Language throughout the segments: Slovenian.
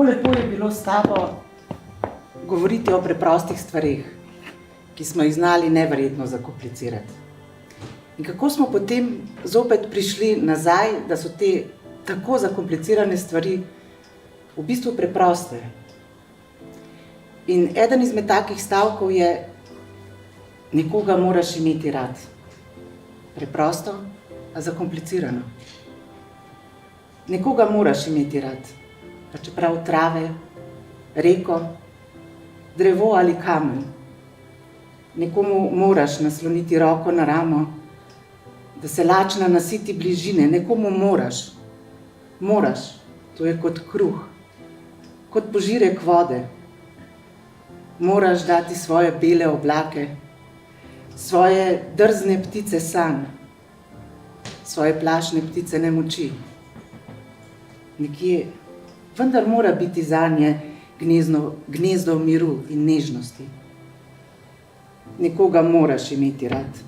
Kako lepo je bilo s tabo govoriti o preprostih stvareh, ki smo jih znali neverjetno zakomplicirati. In kako smo potem zopet prišli nazaj, da so te tako zakomplicirane stvari v bistvu preproste. In eden izmed takih stavkov je: nekoga moraš imeti rad. Preprosto, a zakomplicirano. Nekoga moraš imeti rad, pa čeprav trave, reko, drevo ali kamen. Nekomu moraš nasloniti roko na ramo, da se lačna nasiti bližine. Nekomu moraš. Moraš, to je kot kruh, kot požirek vode. Moraš dati svoje bele oblake, svoje drzne ptice sanj, svoje plašne ptice nemoči. Nekje, vendar mora biti zanje gnezdo miru in nežnosti. Nekoga moraš imeti rad,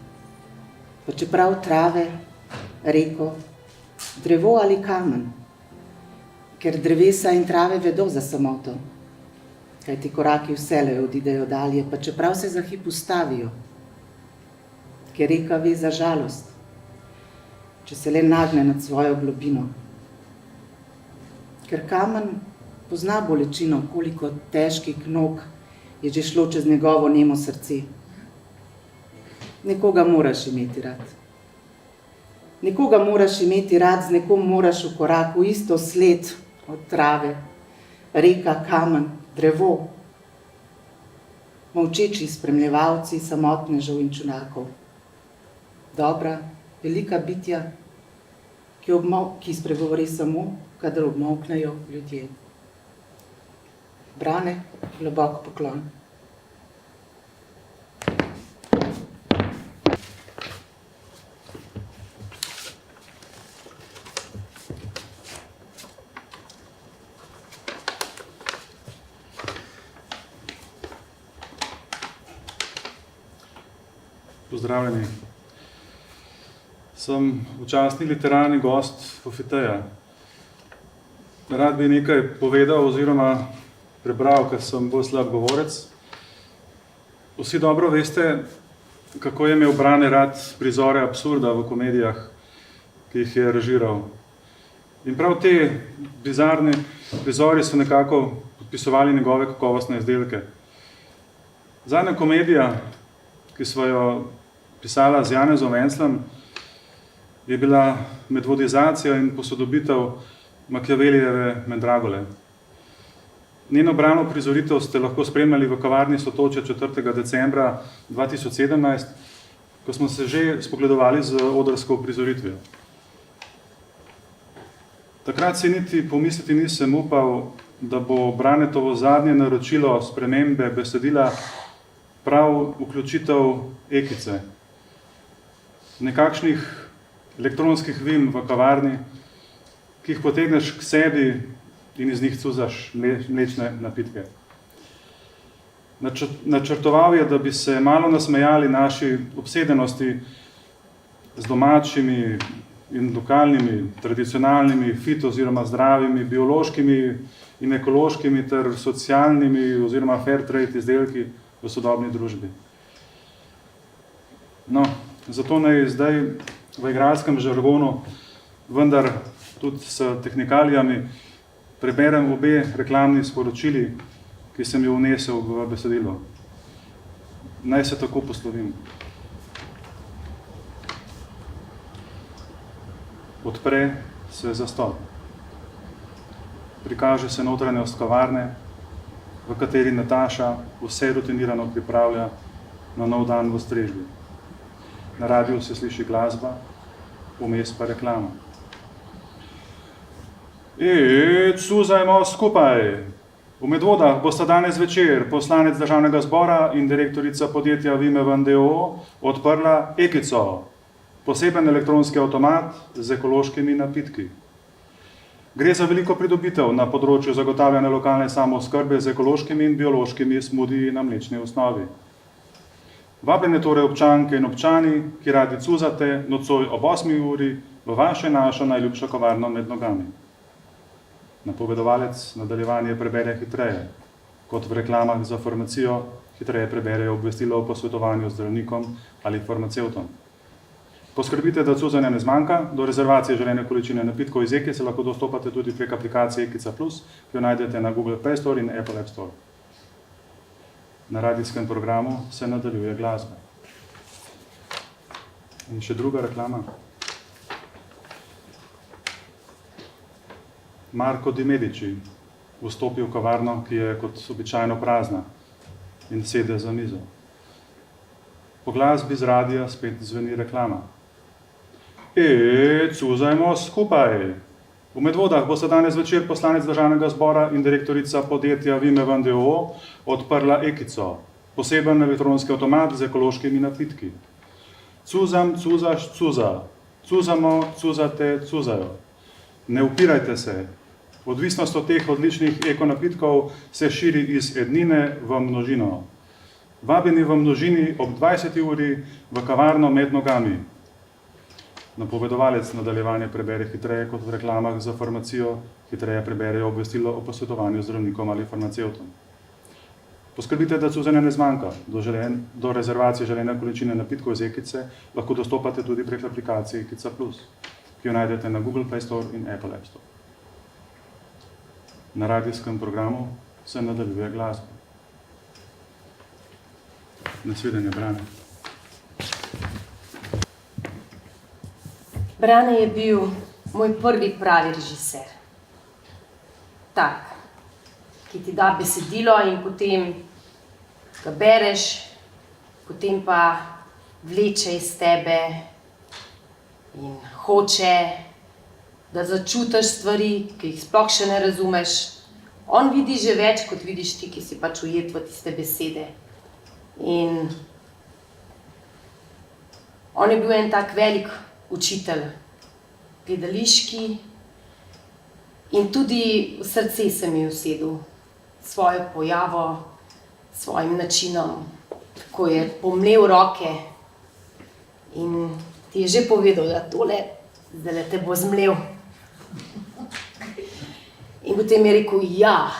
pa čeprav trave, reko, drevo ali kamen, ker drevesa in trave vedo za samoto, kajti koraki vselej odidejo dalje, pa čeprav se za hip ustavijo, ker reka ve za žalost, če se le nagne nad svojo globino. Ker kamen pozna bolečino, koliko težkih nog je že šlo čez njegovo nemo srce. Nekoga moraš imeti rad. Nekoga moraš imeti rad, z nekom moraš v koraku, isto sled od trave, reka, kamen, drevo. Molčeči spremljevalci samotnežev in čunakov. Dobra, velika bitja, ki spregovori samo, kadar obmolknejo ljudje. Brane, globok poklon. Pozdravljeni. Sem včasni literarni gost Fofiteja. Rad bi nekaj povedal oziroma prebral, ker sem bolj slab govorec. Vsi dobro veste, kako je imel Brane rad prizore absurda v komedijah, ki jih je režiral. In prav te bizarni prizori so nekako podpisovali njegove kakovostne izdelke. Zadnja komedija, ki sva jo pisala z Janezom Enslem, je bila medvodizacija in posodobitev Machiavelijeve Mendragole. Njeno brano prizoritev ste lahko spremljali v kavarni Sotočja 4. decembra 2017, ko smo se že spogledovali z odrsko prizoritvijo. Takrat si niti pomisliti nisem upal, da bo Branetovo zadnje naročilo spremembe besedila prav vključitev ekice. Nekakšnih elektronskih vim v kavarni, ki jih potegneš k sebi in iz njih cuzaš mlečne napitke. Načrtoval je, da bi se malo nasmejali naši obsedenosti z domačimi in lokalnimi, tradicionalnimi, fit oziroma zdravimi, biološkimi in ekološkimi ter socialnimi oziroma fair trade izdelki v sodobni družbi. No, zato naj zdaj v igralskem žargonu, vendar tudi s tehnikalijami, preberem obe reklamni sporočili, ki sem jo vnesel v besedilo. Naj se tako poslovim. Odpre se zastop. Prikaže se notranjost kavarne, v kateri Nataša vse rutinirano pripravlja na nov dan v strežbi. Na radiju se sliši glasba, vmes pa reklama. Cuzajmo skupaj! V Medvodah bosta danes večer poslanec Državnega zbora in direktorica podjetja Vimevan d.o.o. odprla Ekico, poseben elektronski avtomat z ekološkimi napitki. Gre za veliko pridobitev na področju zagotavljanja lokalne samooskrbe z ekološkimi in biološkimi smudiji na mlečni osnovi. Vabljene torej občanke in občani, ki radi cuzate nocoj ob 8. uri v vaše našo najljubšo kavarno med nogami. Napovedovalec nadaljevanje prebere hitreje. Kot v reklamah za farmacijo, hitreje preberejo obvestilo o posvetovanju z zdravnikom ali farmacevtom. Poskrbite, da cuzanja ne zmanjka. Do rezervacije želene količine napitkov iz Eke se lahko dostopate tudi prek aplikacije Ekica Plus, ki jo najdete na Google Play Store in Apple App Store. Na radijskem programu se nadaljuje glasba. In še druga reklama. Marko Di Medici vstopi v kavarno, ki je kot običajno prazna, in sede za mizo. Po glasbi z radija spet zveni reklama. Cuzajmo skupaj! V Medvodah bosta danes večer poslanec Državnega zbora in direktorica podjetja Vimevan d.o.o. odprla Ekico, poseben elektronski avtomat z ekološkimi napitki. Cuzam, cuzaš, cuza. Cuzamo, cuzate, cuzajo. Ne upirajte se. Odvisnost od teh odličnih ekonapitkov se širi iz ednine v množino. Vabeni v množini ob 20. uri v kavarno med nogami. Napovedovalec nadaljevanje prebere hitreje kot v reklamah za farmacijo, hitreje preberejo obvestilo o posvetovanju z zdravnikom ali farmacevtom. Poskrbite, da cuzanja ne zmanjka. Do rezervacije želene količine napitkov iz Ekice lahko dostopate tudi prek aplikacije Ekica Plus, ki jo najdete na Google Play Store in Apple App Store. Na radijskem programu se nadaljuje glasba. Nasvidenje, Brane. Brane je bil moj prvi pravi režiser. Tak, ki ti da besedilo in potem ga bereš, potem pa vleče iz tebe in hoče, da začutiš stvari, ki jih sploh še ne razumeš. On vidi že več, kot vidiš ti, ki si pač ujet v tiste besede. In on je bil en tak velik učitelj, gledališki, in tudi v srce se mi je usedel s svojo pojavo, s svojim načinom, ko je pomlel roke in ti je že povedal, da tole zdaj te bo zmlel. In potem je rekel, ja,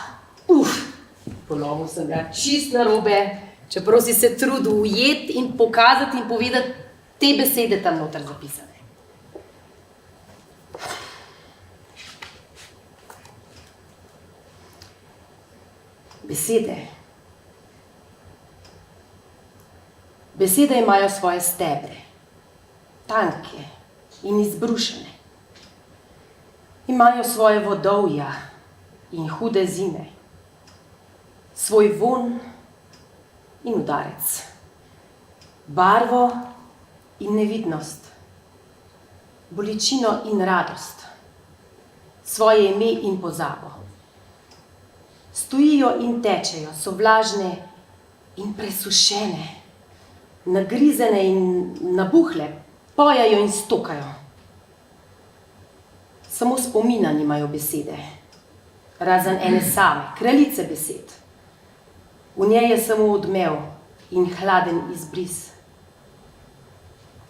polomil sem ga čist narobe, čeprav si se trudil ujeti in pokazati in povedati te besede tam noter zapisane. Besede. Besede imajo svoje stebre, tanke in izbrušene. Imajo svoje vodovja in hude zime, svoj vonj in udarec, barvo in nevidnost, bolečino in radost, svoje ime in pozabo. Stojijo in tečejo, so vlažne in presušene, nagrizene in nabuhle, pojejo in stokajo. Samo spomina nimajo besede, razen ene same, kraljice besed. V njej je samo odmev in hladen izbris.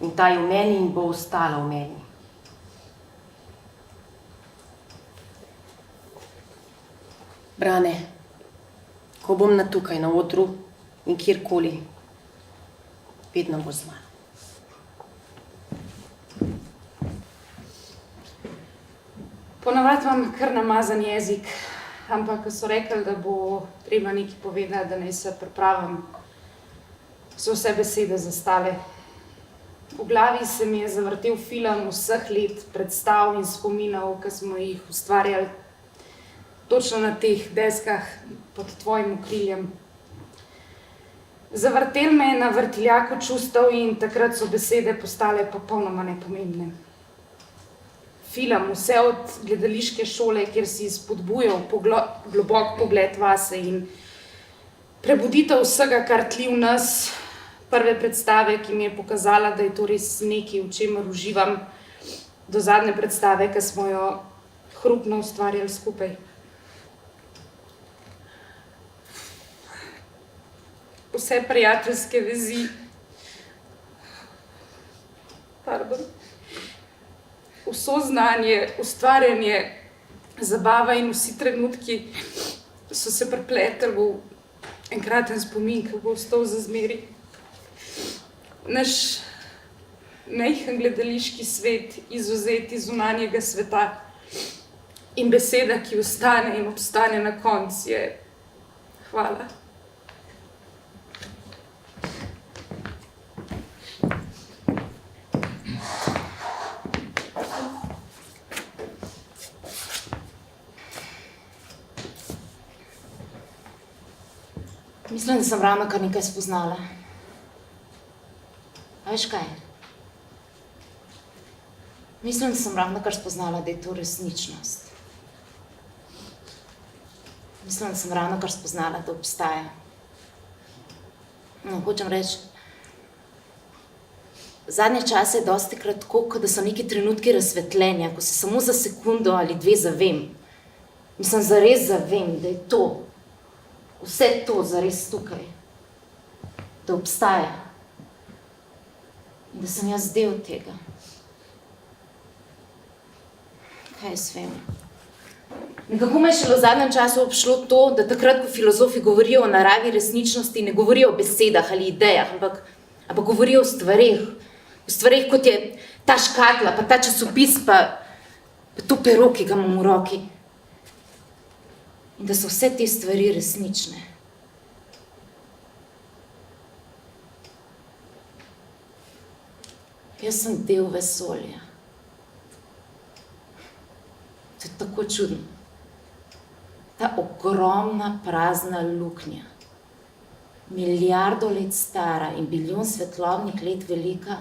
In ta je v meni in bo ostala v meni. Brane, ko bom tukaj na odru in kjerkoli, vedno boš z mano. Ponavadi imam kar namazan jezik, ampak ko so rekli, da bo treba nekaj povedati, da naj se pripravim, so vse besede zastale. V glavi se mi je zavrtel film vseh let, predstav in spominov, ki smo jih ustvarjali točno na teh deskah pod tvojim okriljem. Zavrtel me je na vrtiljaku čustev in takrat so besede postale popolnoma nepomembne. Film, vse od gledališke šole, kjer si spodbujal globok pogled vase in prebuditev vsega, kar tli v nas, prve predstave, ki mi je pokazala, da je to res nekaj, v čemer uživam, do zadnje predstave, ki smo jo hrupno ustvarjali skupaj. Vse prijateljske vezi, vso znanje, ustvarjanje, zabava in vsi trenutki so se prepletli v enkraten spomin, ki bo ostal za zmeri. Naš majhen gledališki svet, izvzet iz zunanjega sveta in beseda, ki ostane in obstane na koncu, je hvala. Mislim, da sem ravno kar nekaj spoznala. A veš kaj? Mislim, da sem ravno kar spoznala, da je to resničnost. Mislim, da sem ravno kar spoznala, da obstaja. No, hočem reči, zadnje čase je dostikrat tako, kot da so neki trenutki razsvetljenja, ko se samo za sekundo ali dve zavem. Mislim, zares zavem, da je to, vse to zares tukaj, da obstaja in da sem jaz del tega. Kaj jaz vem? Nekako me je šele v zadnjem času obšlo to, da takrat, ko filozofi govorijo o naravi resničnosti, ne govorijo o besedah ali idejah, ampak govorijo o stvareh, kot je ta škatla, pa ta časopis, pa to pero, ki ga imam v roki. In da so vse te stvari resnične. Jaz sem del vesolja. To je tako čudno. Ta ogromna prazna luknja, milijardo let stara in bilijon svetlobnih let velika,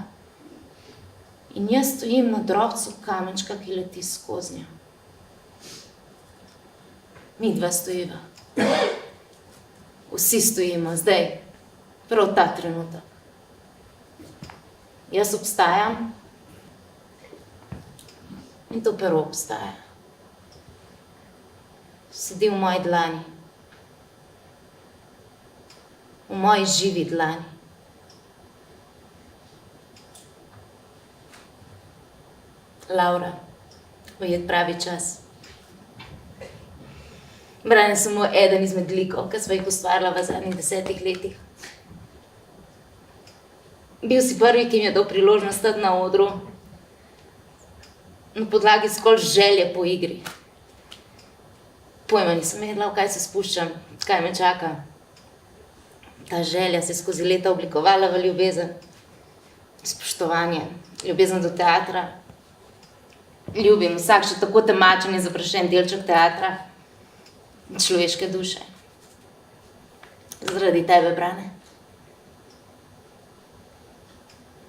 in jaz stojim na drobcu kamenčka, ki leti skoznjo. Mi dva stojiva. Vsi stojimo zdaj, prav ta trenutek. Jaz obstajam in to pero obstaja. Sedi v moji dlani. V moji živi dlani. Laura, ujet pravi čas. Bran je samo eden izmed likov, ki sva jih ustvarila v zadnjih 10 letih. Bil si prvi, ki mi je dal priložnost stati na odru, na podlagi zgolj želje po igri. Pojma nisem vedela, v kaj se spuščam, kaj me čaka. Ta želja se je skozi leta oblikovala v ljubezen, spoštovanje, ljubezen do teatra. Ljubim vsak še tako temačen in zaprašen delček teatra, človeške duše. Zaradi tebe, Brane.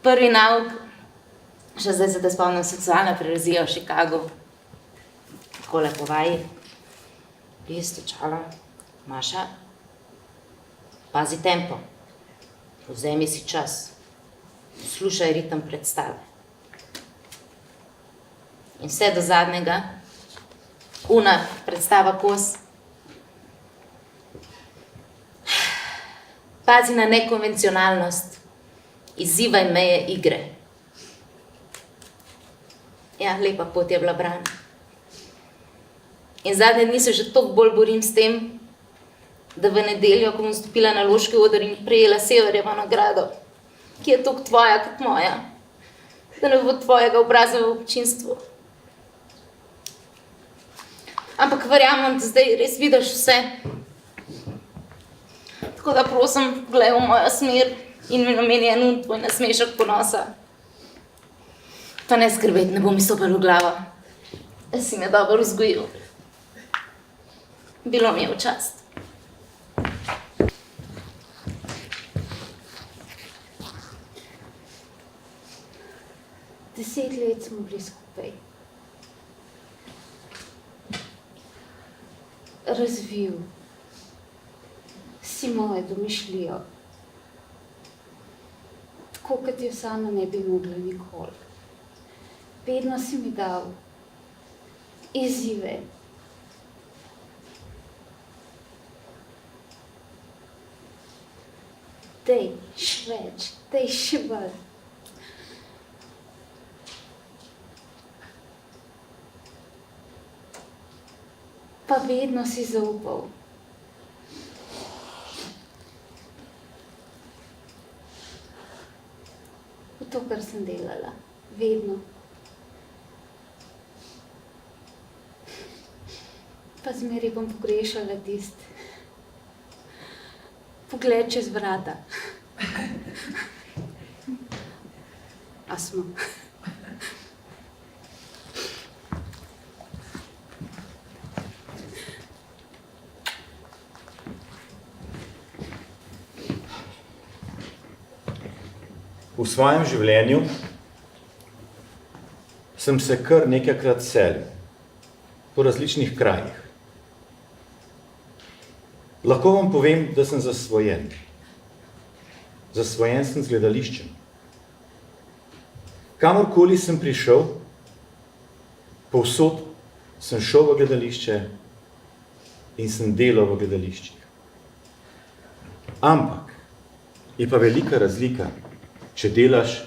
Prvi nauk, še zdaj se te spomnim, seksualna prerezija v Chicagu. Takole po vaji. List, očala, Maša. Pazi tempo. Vzemi si čas. Slušaj ritem predstave. In vse do zadnjega, una predstava kos. Pazi na nekonvencionalnost. Izzivaj meje igre. Ja, lepa pot je bila, Bran. In zadnje dni se že toliko bolj borim s tem, da v nedeljo, ko bom stopila na Loški oder in prejela Severjevo nagrado, ki je toliko tvoja kot moja, da ne bo tvojega obraza v občinstvu. Ampak verjamem, da zdaj res vidiš vse. Tako da prosim, glej v mojo smer in mi nameni en tvoj nasmešek ponosa. Pa ne skrbeti, ne bo mi sopel v glavo. Da si me dobro vzgojil. Bilo mi je v čast. Deset let smo bili skupaj. Razvil si mojo domišljijo, tako kot jo sama ne bi mogla nikoli. Vedno si mi dal izzive. Dej še več, dej še bolj. Pa vedno si zaupal. V to, kar sem delala. Vedno. Pa zmeri bom pogrešala tisti pogled čez vrata. A smo? V svojem življenju sem se kar nekajkrat selil po različnih krajih. Lahko vam povem, da sem zasvojen. Zasvojen sem z gledališčem. Kamorkoli sem prišel, povsod sem šel v gledališče in sem delal v gledališčih. Ampak je pa velika razlika, če delaš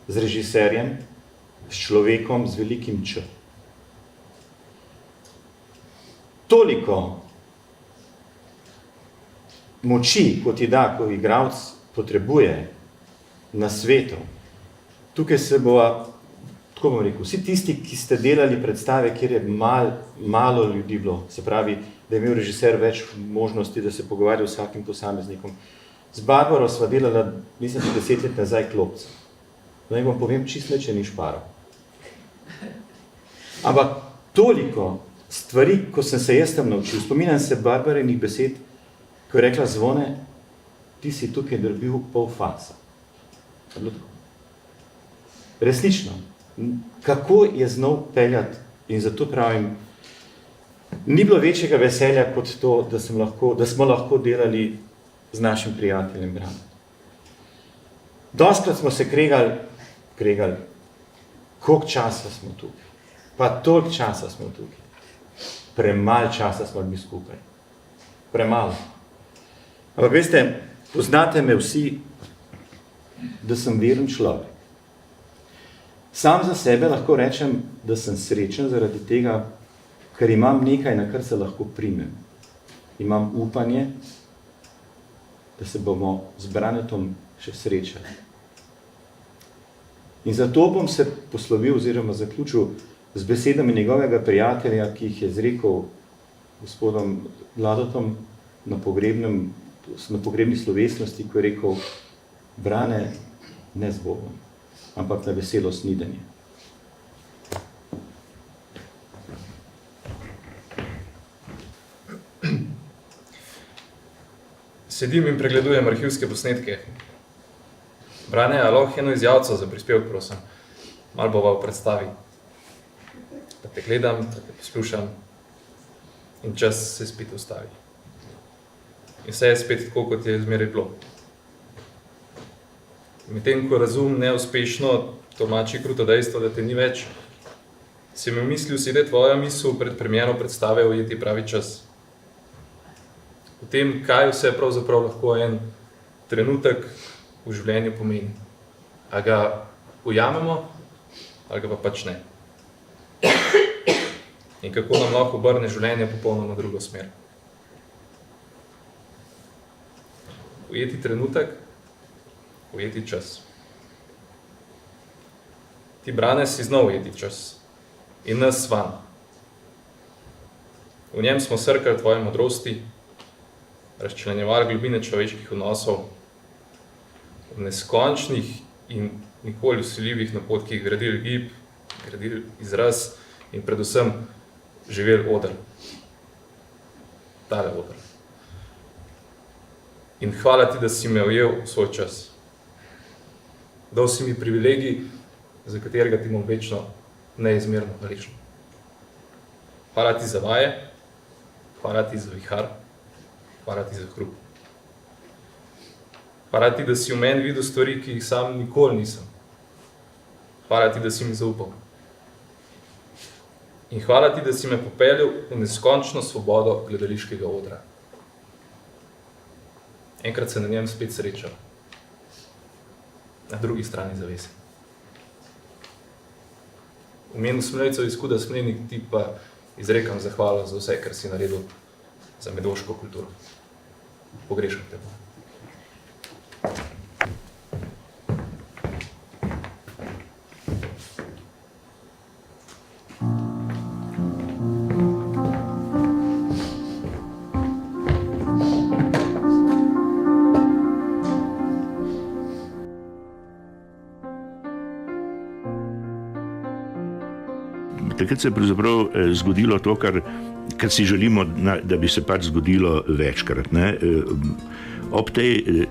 z režiserjem, s človekom z velikim Č. Toliko moči, kot ti da, ko igralec potrebuje na svetu. Tukaj se bova, tako bom rekel, vsi tisti, ki ste delali predstave, kjer je malo ljudi bilo, se pravi, da je imel režiser več možnosti, da se pogovarja z vsakim posameznikom. Z Barbaro sva delala, mislim, 10 let nazaj Klopca. Naj vam povem, čisto nič ni šparal. Ampak toliko stvari, ko sem se jaz tam naučil, spominjam se Barbarinih besed, ko je rekla: Zvone, ti si tukaj drbil pol fasa. Resnično, kako je znal peljati, in zato pravim, ni bilo večjega veselja kot to, da smo lahko delali z našim prijateljem Branom. Dostkrat smo se kregali, koliko časa smo tukaj. Pa toliko časa smo tukaj. Premalo časa smo bili skupaj. Premalo. Ampak veste, poznate me vsi, da sem veren človek. Sam za sebe lahko rečem, da sem srečen zaradi tega, ker imam nekaj, na kar se lahko primem. Imam upanje, da se bomo z Branetom še srečali. In zato bom se poslovil oziroma zaključil z besedami njegovega prijatelja, ki jih je izrekel gospodom Vladotom na pogrebni slovesnosti, ko je rekel: Brane, ne z Bogom, ampak na veselo snidenje. Sedim in pregledujem arhivske posnetke. Brane, a lahko eno izjavco za prispevek, prosim. Malo bova v predstavi. Da te gledam, da te poslušam in čas se spet ustavi. In vse je spet tako, kot je zmeraj bilo. Medtem, ko razum neuspešno tolmači kruto dejstvo, da te ni več, si mi v misli usede tvoja misel pred premiero predstave Ujeti pravi čas. O tem, kaj vse pravzaprav lahko en trenutek v življenju pomeni. A ga ujamemo, ali ga pa pač ne. In kako nam lahko obrne življenje popolnoma drugo smer. Ujeti trenutek, ujeti čas. Ti, Brane, si znal ujeti čas. In nas van. V njem smo srkali tvoje modrosti, razčlenjevali globine človeških odnosov, v neskončnih in nikoli vsiljivih napotkih gradili gib, gradili izraz in predvsem živeli oder. Tale oder. In hvala ti, da si me ujel v svoj čas. Dal si mi privilegij, za katerega ti bom večno neizmerno hvaležen. Hvala ti za vaje, hvala ti za vihar, hvala ti za hrup. Hvala ti, da si v meni videl stvari, ki jih sam nikoli nisem. Hvala ti, da si mi zaupal. In hvala ti, da si me popeljal v neskončno svobodo gledališkega odra. Enkrat se na njem spet srečal. Na drugi strani zavese. V imenu Smlejcev iz Huda Smlednik ti pa izrekam zahvalo za vse, kar si naredil za medvoško kulturo. Pogrešam te. Takrat se je pravzaprav zgodilo to, kar si želimo, da bi se pač zgodilo večkrat. Ne? Ob tej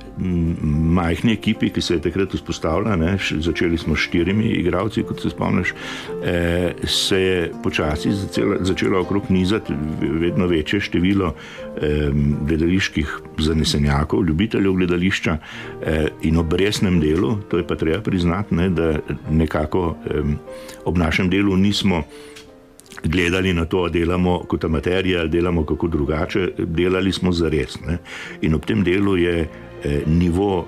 majhni ekipi, ki se je takrat vzpostavila, ne, začeli smo s 4 igralci, kot se spomniš, se je počasi začelo okrog nizati vedno večje število gledaliških zanesenjakov, ljubiteljev gledališča in ob resnem delu, to je pa treba priznati, ne, da nekako ob našem delu nismo gledali na to, delamo kot amaterji ali delamo kako drugače, delali smo zares. Ne? In ob tem delu je nivo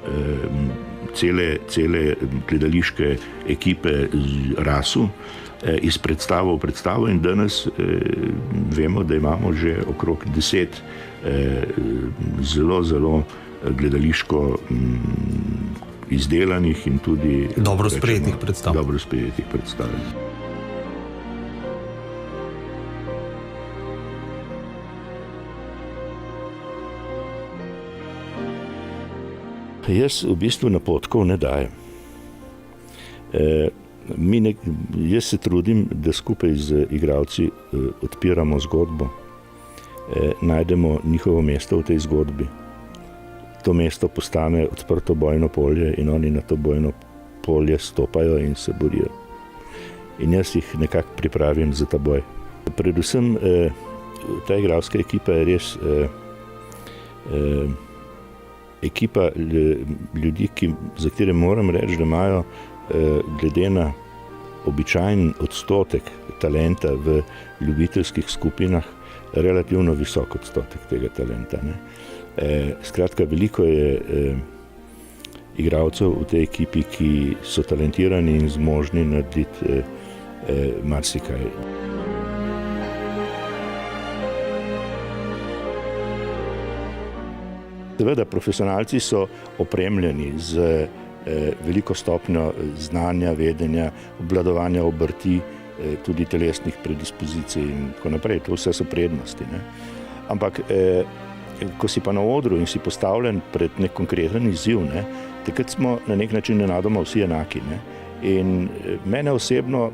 cele gledališke ekipe rasel iz predstavo v predstavo in danes vemo, da imamo že okrog 10 zelo gledališko izdelanih in tudi dobro sprejetih predstav. Jaz v bistvu napotkov ne dajem. Jaz se trudim, da skupaj z igralci odpiramo zgodbo, najdemo njihovo mesto v tej zgodbi. To mesto postane odprto bojno polje in oni na to bojno polje stopajo in se borijo. In jaz jih nekako pripravim za ta boj. Predvsem ta igralska ekipa je res ekipa ljudi, za katere moram reči, da imajo glede na običajen odstotek talenta v ljubiteljskih skupinah relativno visok odstotek tega talenta. Ne? Skratka, veliko je igralcev v tej ekipi, ki so talentirani in zmožni narediti marsikaj. Seveda, profesionalci so opremljeni z veliko stopnjo znanja, vedenja, obvladovanja obrti, tudi telesnih predispozicij in tako naprej. To vse so prednosti. Ne? Ampak, ko si pa na odru in si postavljen pred nek konkreten izziv, ne, takrat smo na nek način nenadoma vsi enaki. Ne? In mene osebno,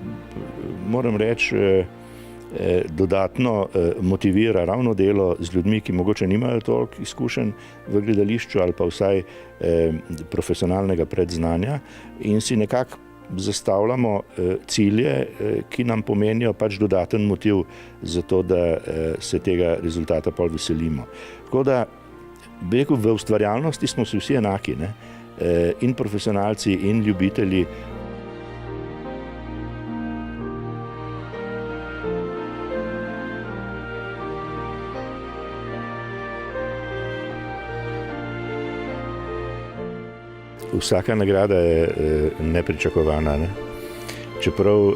moram reči, dodatno motivira ravno delo z ljudmi, ki mogoče nimajo toliko izkušenj v gledališču ali pa vsaj profesionalnega predznanja in si nekako zastavljamo cilje, ki nam pomenijo pač dodaten motiv za to, da se tega rezultata pol veselimo. Tako da, bi rekel, v ustvarjalnosti smo si vsi enaki, ne? In profesionalci in ljubitelji. Vsaka nagrada je nepričakovana. Ne? Čeprav,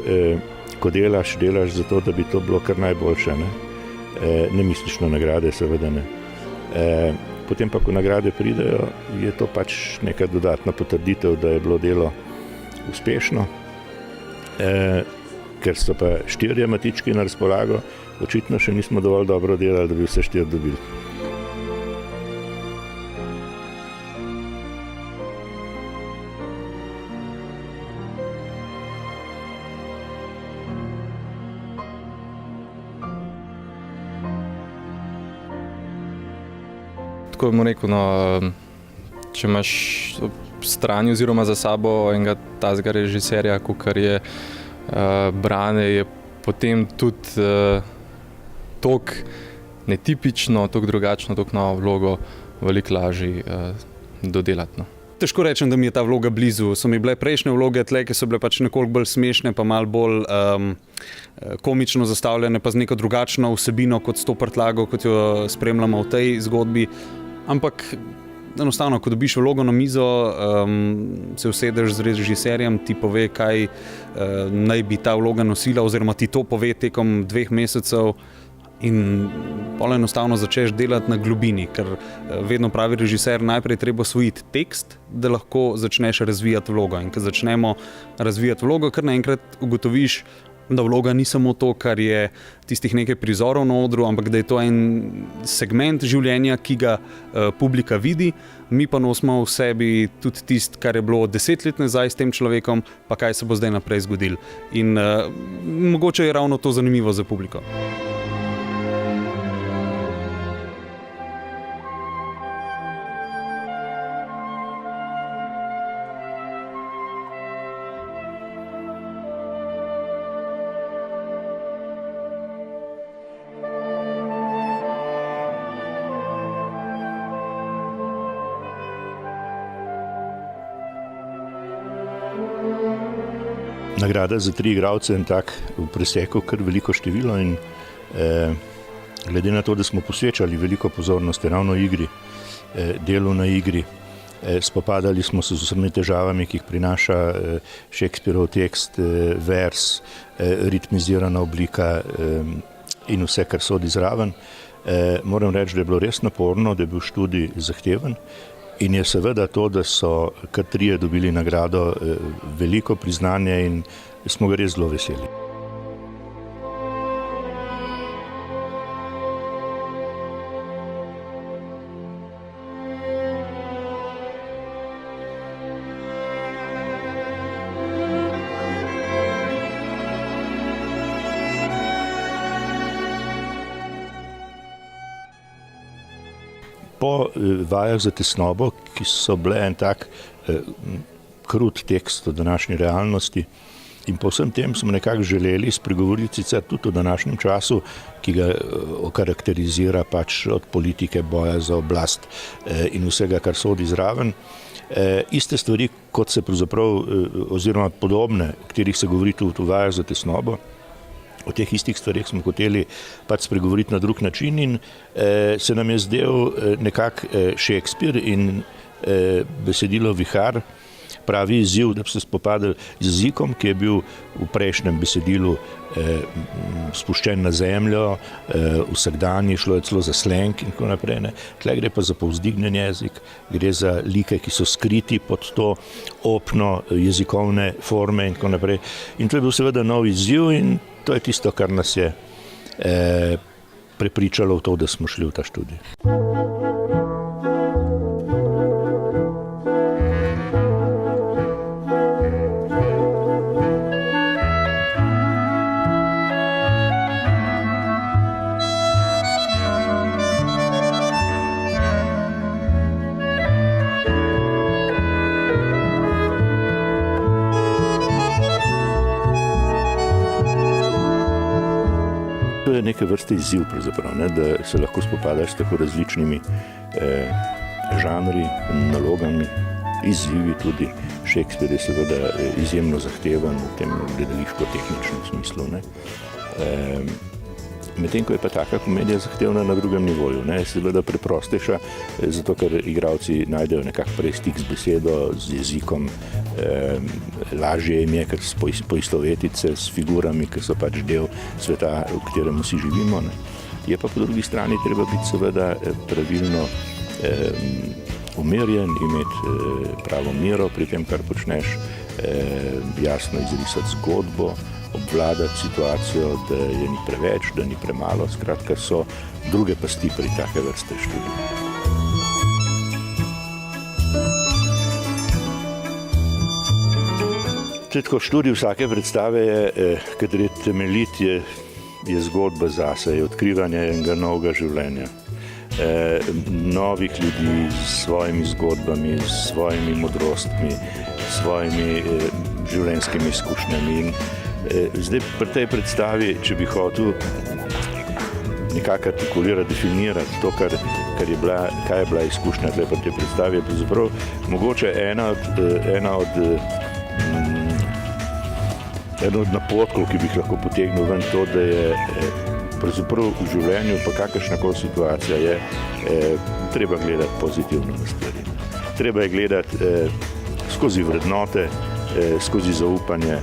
ko delaš zato, da bi to bilo kar najboljše. Ne misliš na nagrade, seveda ne. Potem pa, ko nagrade pridejo, je to pač neka dodatna potrditev, da je bilo delo uspešno. Ker so pa 4 matički na razpolago, očitno še nismo dovolj dobro delali, da bi vse 4 dobili. Tako bi mu rekel, no, če imaš ob strani oziroma za sabo enega tazga režiserja, kakor je Brane, je potem tudi toliko netipično, toliko drugačno, toliko novo vlogo veliko lažje dodelati. No. Težko rečem, da mi je ta vloga blizu. So mi bile prejšnje vloge tle, ki so bile pač nekoliko bolj smešne, pa malo bolj komično zastavljene, pa z neko drugačno vsebino kot s to prtljago, kot jo spremljamo v tej zgodbi. Ampak enostavno, ko dobiš vlogo na mizo, se usedeš z režiserjem, ti pove, kaj naj bi ta vloga nosila, oziroma ti to pove tekom 2 mesecev. In pol enostavno začneš delati na globini, ker vedno pravi režiser, najprej treba osvojiti tekst, da lahko začneš razvijati vlogo. In ko začnemo razvijati vlogo, kar naenkrat ugotoviš, da vloga ni samo to, kar je tistih nekaj prizorov na odru, ampak da je to en segment življenja, ki ga publika vidi, mi pa nosimo v sebi tudi tisto, kar je bilo 10 let nazaj s tem človekom, pa kaj se bo zdaj naprej zgodilo. In mogoče je ravno to zanimivo za publiko. Nagrada za 3 igralce je tak v preseku kar veliko število in glede na to, da smo posvečali veliko pozornosti ravno igri, delu na igri, spopadali smo se z vsemi težavami, ki jih prinaša Shakespearov tekst, vers, ritmizirana oblika in vse, kar sodi zraven. Moram reči, da je bilo res naporno, da je bil študij zahteven. In je seveda to, da so kar 3 dobili nagrado, veliko priznanje in smo ga res zelo veseli. Po vajah za tesnobo, ki so bile en tak krut tekst o današnji realnosti in po vsem tem smo nekako želeli spregovoriti sicer tudi o današnjem času, ki ga okarakterizira pač od politike, boja za oblast in vsega, kar sodi zraven. Iste stvari, kot se pravzaprav, oziroma podobne, o katerih se govori tudi v vajah za tesnobo, o teh istih stvarih smo hoteli pač spregovoriti na drug način in se nam je zdel nekako Shakespeare in besedilo Vihar pravi izziv, da bi se spopadali z jezikom, ki je bil v prejšnjem besedilu spuščen na zemljo, vsakdanji, šlo je celo za slang in tako naprej. Tle gre pa za povzdignjen jezik, gre za like, ki so skriti pod to opno jezikovne forme in tako naprej. In to je bil seveda nov izziv in to je tisto, kar nas je prepričalo v to, da smo šli v ta študij. To je neke vrste izziv, da se lahko spopadaš s tako različnimi žanri, nalogami, izzivi tudi. Shakespeare je seveda izjemno zahteven v tem gledališko-tehničnem smislu. Medtem ko je pa taka komedija zahtevna na drugem nivoju. Seveda preprostejša, zato ker igralci najdejo nekako prej stik z besedo, z jezikom, lažje jim je, ker poistovetiti se s figurami, ki so pač del sveta, v katerem vsi živimo. Je pa po drugi strani treba biti seveda pravilno umirjen, imeti pravo mero pri tem, kar počneš, jasno izrisati zgodbo, obvladati situacijo, da je ni preveč, da ni premalo, skratka so druge pasti pri take vrste študij. Tako študij vsake predstave je, kadar je temeljit, je zgodba zase, je odkrivanje enega novega življenja. Novih ljudi s svojimi zgodbami, s svojimi modrostmi, s svojimi življenjskimi izkušnjami. In zdaj pri tej predstavi, če bi hotel nekako artikulirati, definirati to, kaj je bila izkušnja pri tej predstavi, je pravzaprav mogoče ena od eno od napotkov, ki bi jih lahko potegnil ven, to, da je pravzaprav v življenju, pa kakršnakoli situacija je, treba gledati pozitivno na stvari. Treba je gledati skozi vrednote, skozi zaupanje.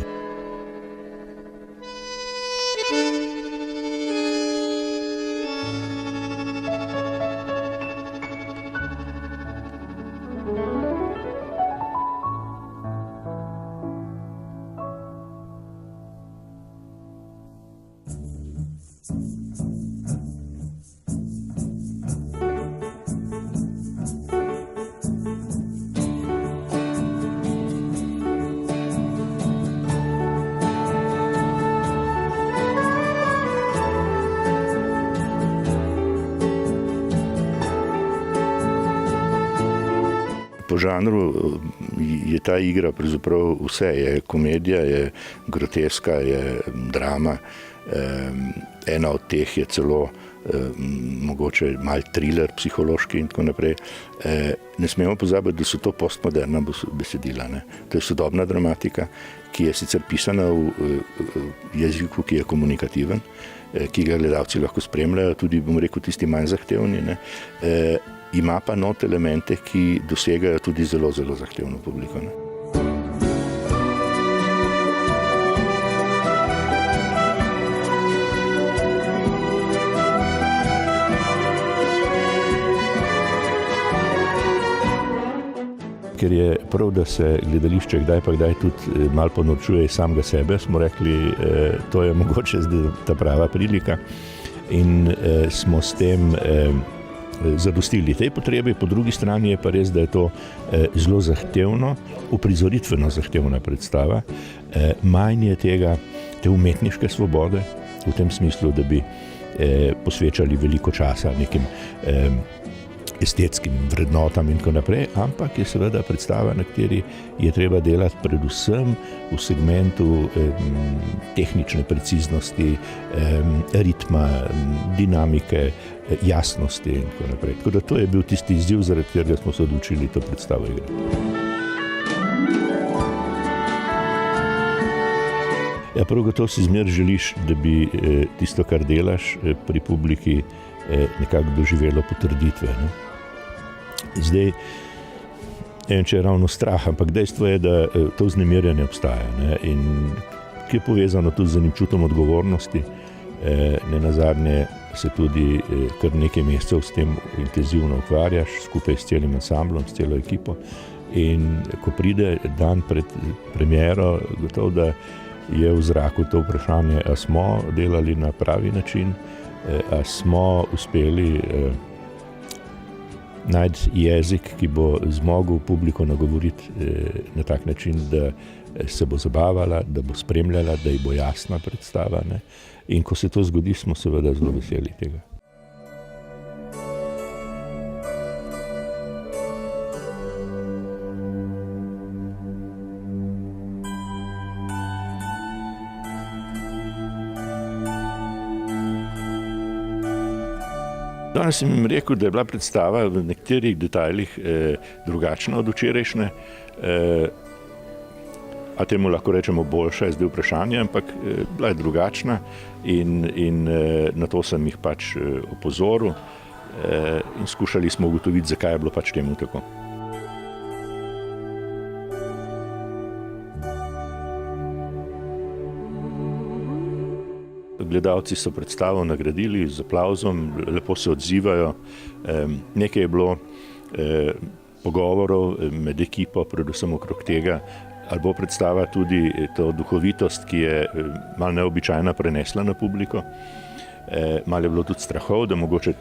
Po žanru je ta igra pravzaprav vse. Je komedija, je groteska, je drama. Ena od teh je celo mogoče mal thriller psihološki in tako naprej. Ne smemo pozabiti, da so to postmoderna besedila. Ne? To je sodobna dramatika, ki je sicer pisana v jeziku, ki je komunikativen, ki ga gledalci lahko spremljajo, tudi, bom rekel, tisti manj zahtevni. Ne? Ima pa not elemente, ki dosegajo tudi zelo, zelo zahtevno publiko. Ne? Ker je prav, da se gledališče kdaj pa kdaj tudi malo ponorčuje iz samega sebe, smo rekli, to je mogoče zdaj ta prava prilika in smo s tem zadostili tej potrebi. Po drugi strani je pa res, da je to zelo zahtevno, uprizoritveno zahtevna predstava. Manj je te umetniške svobode, v tem smislu, da bi posvečali veliko časa nekim estetskim vrednotam in tako naprej, ampak je seveda predstava, na kateri je treba delati predvsem v segmentu tehnične preciznosti, ritma, dinamike, jasnosti in tako naprej. Tako da to je bil tisti izziv, zaradi katerega smo se odločili to predstavo igrati. Ja, prav gotovo si zmer želiš, da bi tisto, kar delaš pri publiki, nekako doživelo potrditve. Ne? Zdaj, ne vem, če je ravno strah, ampak dejstvo je, da to vznemirjanje obstaja, ne? In ki je povezano tudi z enim čutom odgovornosti. Nenazadnje se tudi kar nekaj mesecev s tem intenzivno ukvarjaš, skupaj s celim ansamblom, s celo ekipo. In ko pride dan pred premiero, gotovo, da je v zraku to vprašanje, a smo delali na pravi način, a smo uspeli najti jezik, ki bo zmogel publiko nagovoriti na tak način, da se bo zabavala, da bo spremljala, da ji bo jasna predstava. Ne? In ko se to zgodi, smo seveda zelo veseli tega. Danes sem jim rekel, da je bila predstava v nekaterih detajlih drugačna od včerajšnje. A temu lahko rečemo boljša, je zdaj vprašanje, ampak bila je drugačna in na to sem jih pač opozoril in skušali smo ugotoviti, zakaj je bilo pač temu tako. Gledalci so predstavo nagradili z aplavzom, lepo se odzivajo. Nekaj je bilo pogovorov med ekipo, predvsem okrog tega, ali bo predstava tudi to duhovitost, ki je malo neobičajna, prenesla na publiko. Malo je bilo tudi strahov, da mogoče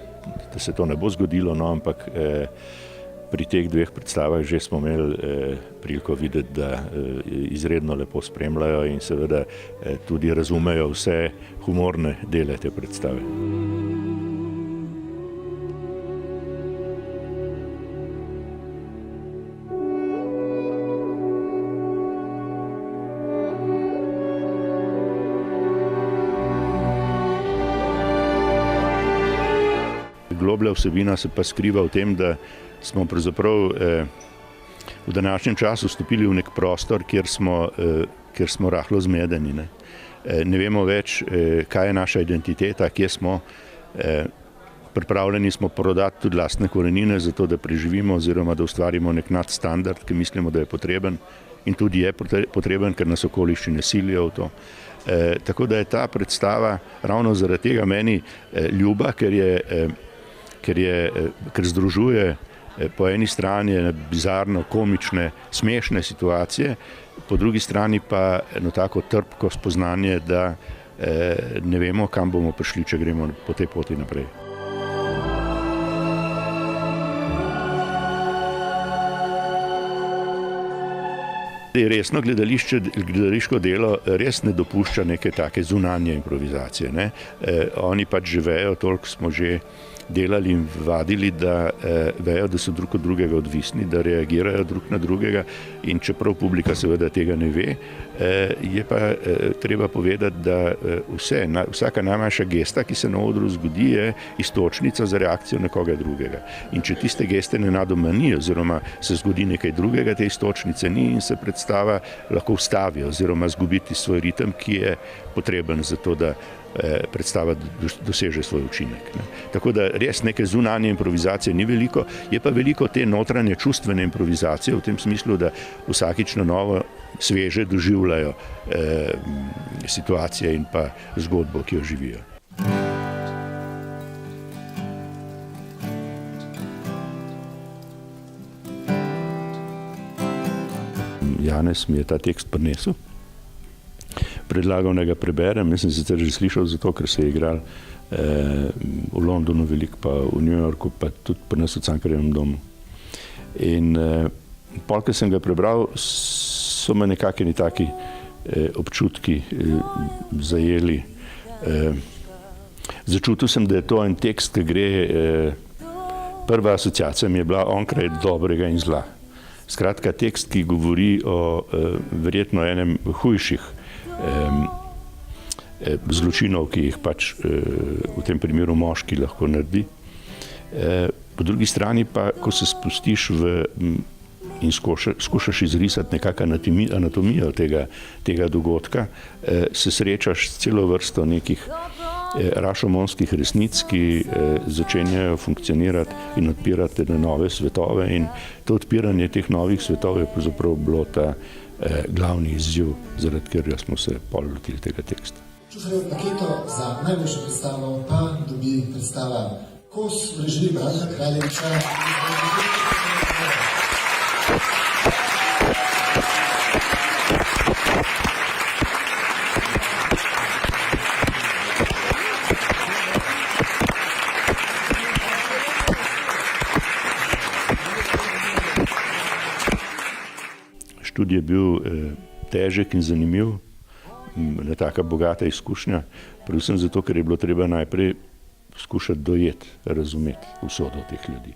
da se to ne bo zgodilo, no, ampak pri teh dveh predstavah že smo imeli priliko videti, da izredno lepo spremljajo in seveda tudi razumejo vse humorne dele te predstave. Globlja vsebina se pa skriva v tem, da smo pravzaprav v današnjem času vstopili v nek prostor, kjer smo ker smo rahlo zmedeni. Ne vemo več, kaj je naša identiteta, kje smo. Pripravljeni smo prodati tudi lastne korenine, zato da preživimo oziroma da ustvarimo nek nadstandard, ki mislimo, da je potreben in tudi je potreben, ker nas okoliščine silijo v to. Tako da je ta predstava ravno zaradi tega meni ljuba, ker združuje po eni strani bizarno, komične, smešne situacije, po drugi strani pa eno tako trpko spoznanje, da ne vemo, kam bomo prišli, če gremo po tej poti naprej. Resno gledališko delo res ne dopušča neke take zunanje improvizacije. Ne? Oni pač že vejo, toliko smo že delali in vadili, da vejo, da so drug od drugega odvisni, da reagirajo drug na drugega in čeprav publika seveda tega ne ve, je pa treba povedati, da vsaka najmanjša gesta, ki se na odru zgodi, je iztočnica za reakcijo nekoga drugega. In če tiste geste nenadoma ni oziroma se zgodi nekaj drugega, te iztočnice ni in se predstava lahko ustavi oziroma zgubiti svoj ritem, ki je potreben za to, da predstava doseže svoj učinek. Tako da res neke zunanje improvizacije ni veliko, je pa veliko te notranje čustvene improvizacije v tem smislu, da vsakič na novo sveže doživljajo situacije in pa zgodbo, ki jo živijo. Janez mi je ta tekst prinesel. Predlagal, da ga preberem. Jaz sem sicer že slišal zato, ker se je igral v Londonu veliko, pa v New Yorku, pa tudi pri nas v Cankarjevem domu. In pol, ko sem ga prebral, so me nekakšni taki občutki zajeli. Začutil sem, da je to en tekst, ki gre, prva asociacija mi je bila onkraj dobrega in zla. Skratka, tekst, ki govori o verjetno enem hujših zločinov, ki jih pač v tem primeru moški lahko naredi. Po drugi strani pa, ko se spustiš in skušaš izrisati nekako anatomijo tega dogodka, se srečaš s celo vrsto nekih rašomonskih resnic, ki začenjajo funkcionirati in odpirati nove svetove, in to odpiranje teh novih svetov je pravzaprav bilo ta glavni izziv, zaradi katerega smo se pol lotili tega teksta. Čufarjevo paketo za najboljšo predstavo pa dobi predstava Kos v režiji Branka Kraljeviča. Študij je bil težek in zanimiv, ne taka bogata izkušnja, predvsem zato, ker je bilo treba najprej skušati dojeti, razumeti usodo teh ljudi.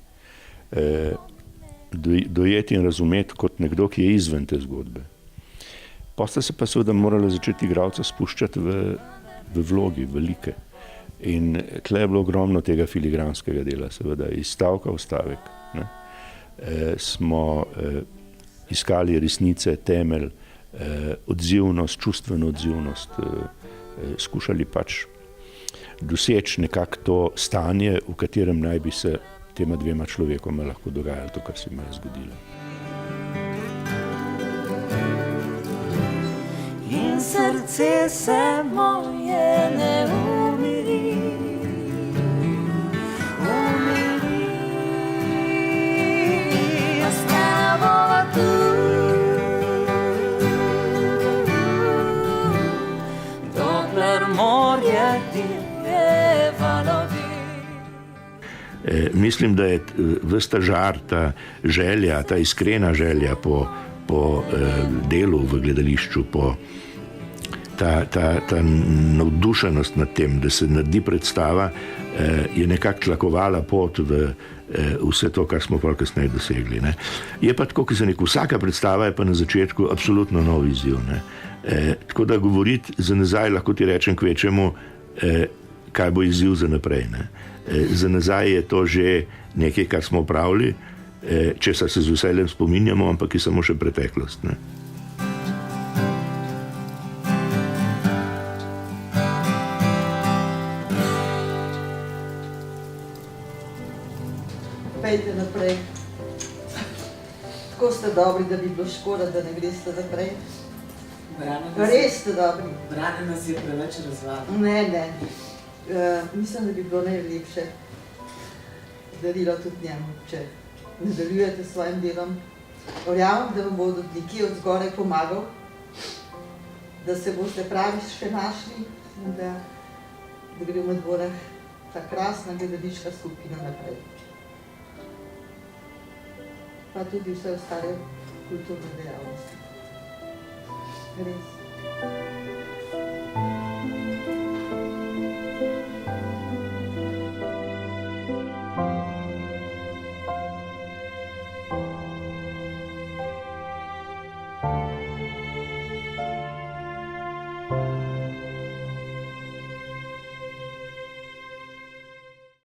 Dojeti in razumeti kot nekdo, ki je izven te zgodbe. Posta se pa seveda morala začeti igralca spuščati v vlogi, v like. In tle je bilo ogromno tega filigranskega dela, seveda iz stavka v stavek. Smo iskali resnice, temelj, odzivnost, čustveno odzivnost, skušali pač doseči nekako to stanje, v katerem naj bi se tema dvema človekoma lahko dogajalo to, kar se jim je zgodilo. In srce se moje ne umiri, ostavo tu. Mislim, da je ves ta žar, ta želja, ta iskrena želja po delu v gledališču, ta navdušenost nad tem, da se naredi predstava, je nekako tlakovala pot v vse to, kar smo pol kasneje dosegli. Je pa tako, vsaka predstava je pa na začetku absolutno nov izziv. Tako da govoriti za nazaj, lahko ti rečem kvečemu, kaj bo izziv za naprej. Za nazaj je to že nekaj, kar smo opravili, česar se z veseljem spominjamo, ampak je samo še preteklost. Dajte naprej. Tako ste dobri, da bi bilo škoda, da ne greste naprej. Res ste dobri. Brane nas je preveč razvadil. Ne. Mislim, da bi bilo najlepše darilo tudi njemu, če nadaljujete s svojim delom. Verjamem, da vam bo od nekje od zgoraj pomagal, da se boste pravi še našli in da gre v Medvorah ta krasna gledališka skupina naprej. Pa tudi vse ostale kulturne dejavnosti. Res.